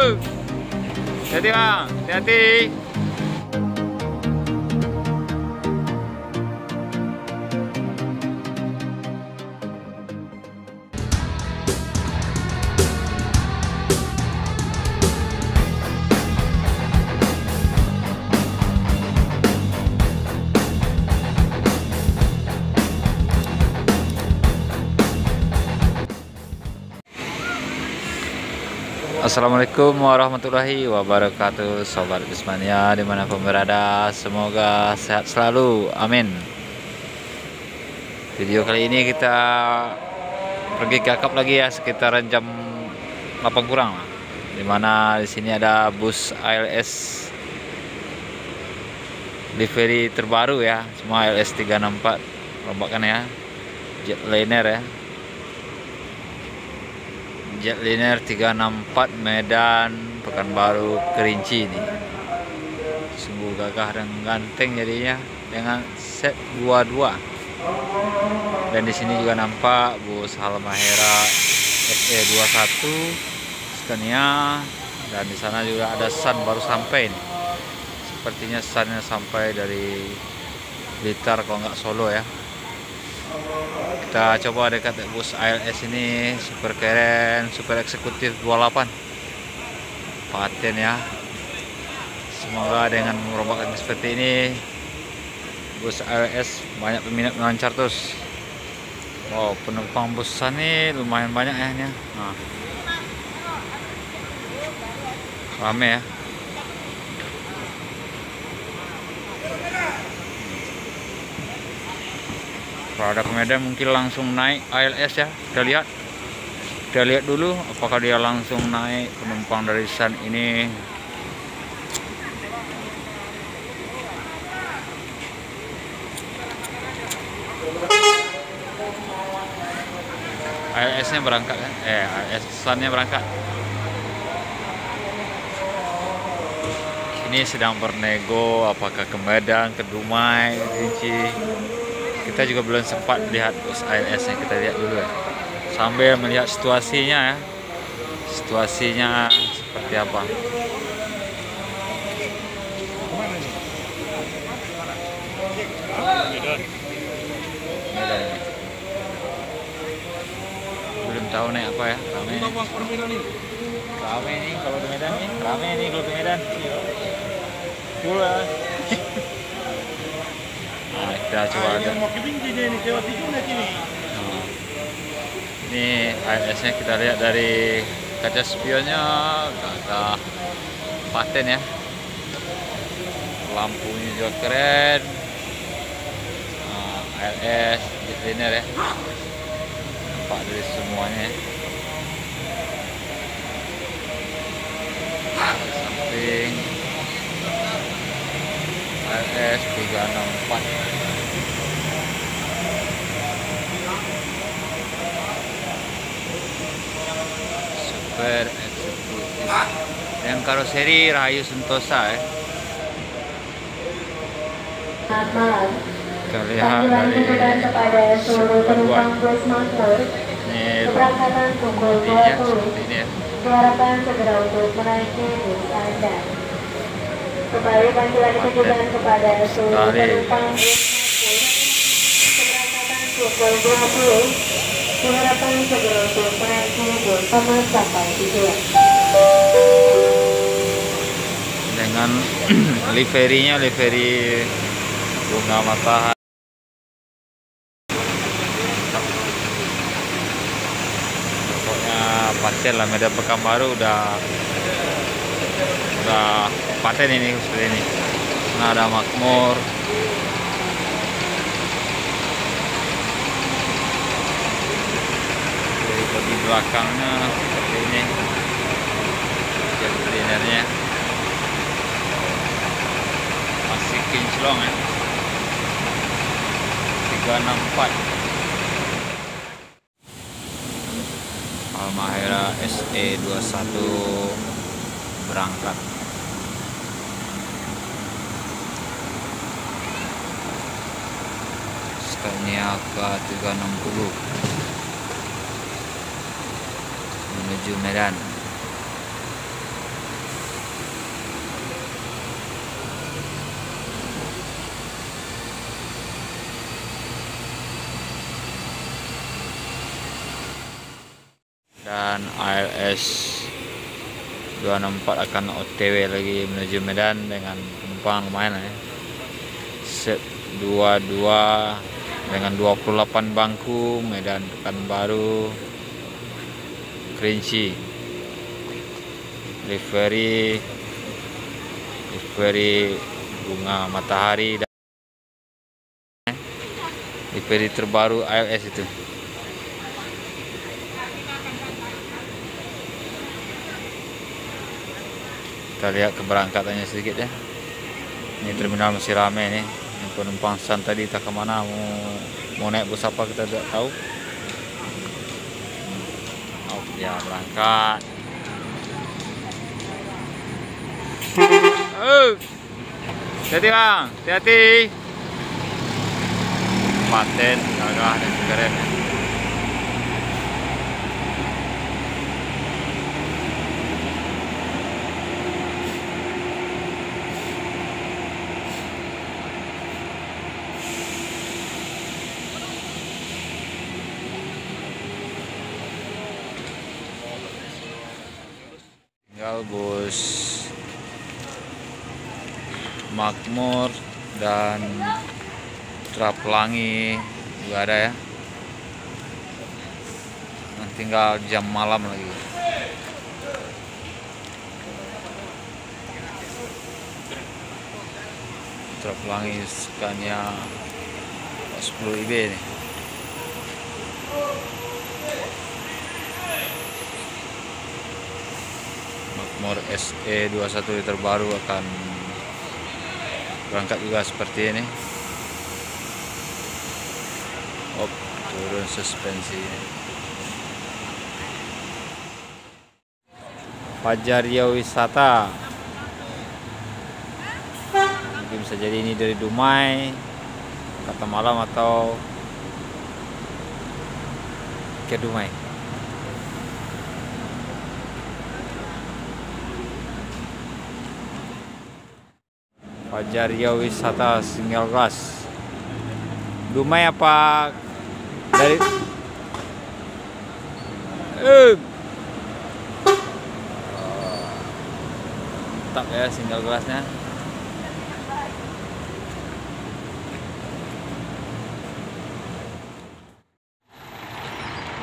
Hati-hati bang, hati-hati. Assalamualaikum warahmatullahi wabarakatuh, Sobat Bismania dimanapun berada, semoga sehat selalu, amin. Video kali ini kita pergi gakap lagi ya, sekitaran jam 8 kurang lah. Dimana di sini ada bus ALS livery terbaru ya, semua ALS 364 rombakan ya, Jetliner ya. Jetliner 364 Medan Pekanbaru Kerinci ini. Sungguh gagah dan ganteng jadinya dengan set 22. Dan di sini juga nampak bus Halmahera SE21 Scania, dan di sana juga ada Sun baru sampai nih. Sepertinya Sunnya sampai dari Blitar kalau nggak Solo ya. Kita coba dekat bus ALS ini, super keren, super eksekutif 28 paten ya. Semoga dengan merombakan seperti ini bus ALS banyak peminat melancar terus. Wow, penumpang bus ini lumayan banyak ya ini. Nah, rame ya. Kalau ada ke Medan mungkin langsung naik ALS ya. Kita lihat dulu apakah dia langsung naik penumpang dari Sun ini. ALS-nya berangkat kan? ALS Sun-nya berangkat. Ini sedang bernego apakah ke Medan, ke Dumai, ke Kerinci. Kita juga belum sempat lihat bus ALS-nya, kita lihat dulu ya. Sambil melihat situasinya ya. Situasinya seperti apa. Medan. Belum tahu naik apa ya. Rame nih. Rame nih kalau di Medan nih. Rame nih kalau di Medan. Pula. Nah, kita coba ada. Ini ALS-nya kita lihat dari kaca spionnya, kaca paten ya. Lampunya juga keren. ALS Jetliner ya. Nampak dari semuanya. Di samping ALS 364. Super eksekutif. Yang karoseri Rahayu Sentosa ya. Selamat malam. Kita lihat dari kepada seluruh penumpang bus makmur. Keberangkatan pukul 20. seperti ini ya. Diharapkan segera untuk menaiki bus Anda. Kembali panggilan ditujukan kepada seluruh penumpang bus makmur. Keberangkatan pukul 20. Diharapkan segera untuk menaiki bus selamat sampai tujuan. Dengan liverinya, livery bunga matahari. Pokoknya paten lah, Medan Pekanbaru udah paten ini seperti ini. Nah, ada makmur. Di belakangnya seperti ini Jetlinernya masih kinclong ya, 364 Halmahera SE21 berangkat. Scania K360 menuju Medan. Dan ALS 264 akan OTW lagi menuju Medan dengan penumpang lumayan ya. Set 22 dengan 28 bangku, Medan Pekanbaru Kerinci. Livery bunga matahari dan livery terbaru ALS itu. Kita lihat keberangkatannya sedikit ya. Ini terminal masih ramai nih. Yang penumpang Sun tadi tak kemana, mau naik bus apa kita tidak tahu. Oh, ya berangkat. Hati-hati bang, hati-hati. Paten, gagah dan keren. Tinggal bus Makmur dan Trapelangi juga ada ya. Nah, tinggal jam malam lagi. Trapelangi Scania 10 IB nih. Makmur SE 21 terbaru akan berangkat juga seperti ini. Turun suspensi. Fajar Ria Wisata. Mungkin bisa jadi ini dari Dumai, Kata Malam atau ke Dumai. Fajar Ria Wisata single glass. Dumai apa dari tak ya single glassnya.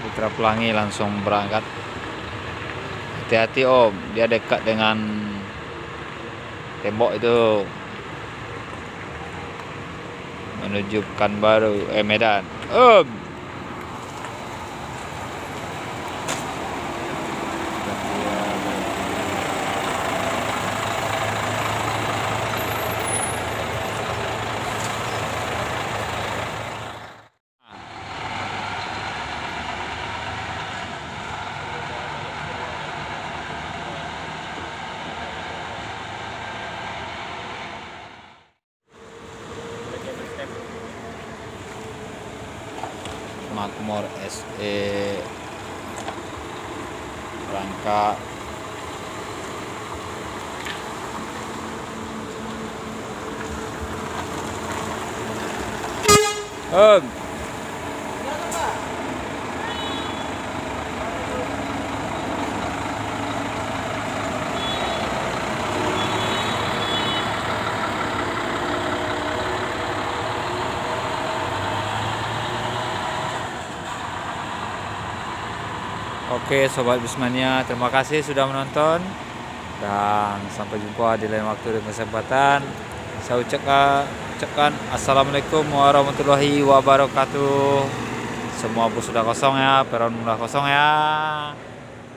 Putra Pelangi langsung berangkat. Hati-hati om, dia dekat dengan tembok itu. Menuju Pekanbaru, Medan. Makmur SE berangkat. Oke Sobat Busmania, terima kasih sudah menonton dan sampai jumpa di lain waktu dan kesempatan. Saya ucapkan Assalamualaikum warahmatullahi wabarakatuh. Semua bus sudah kosong ya, peron sudah kosong ya.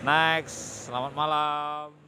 Next, selamat malam.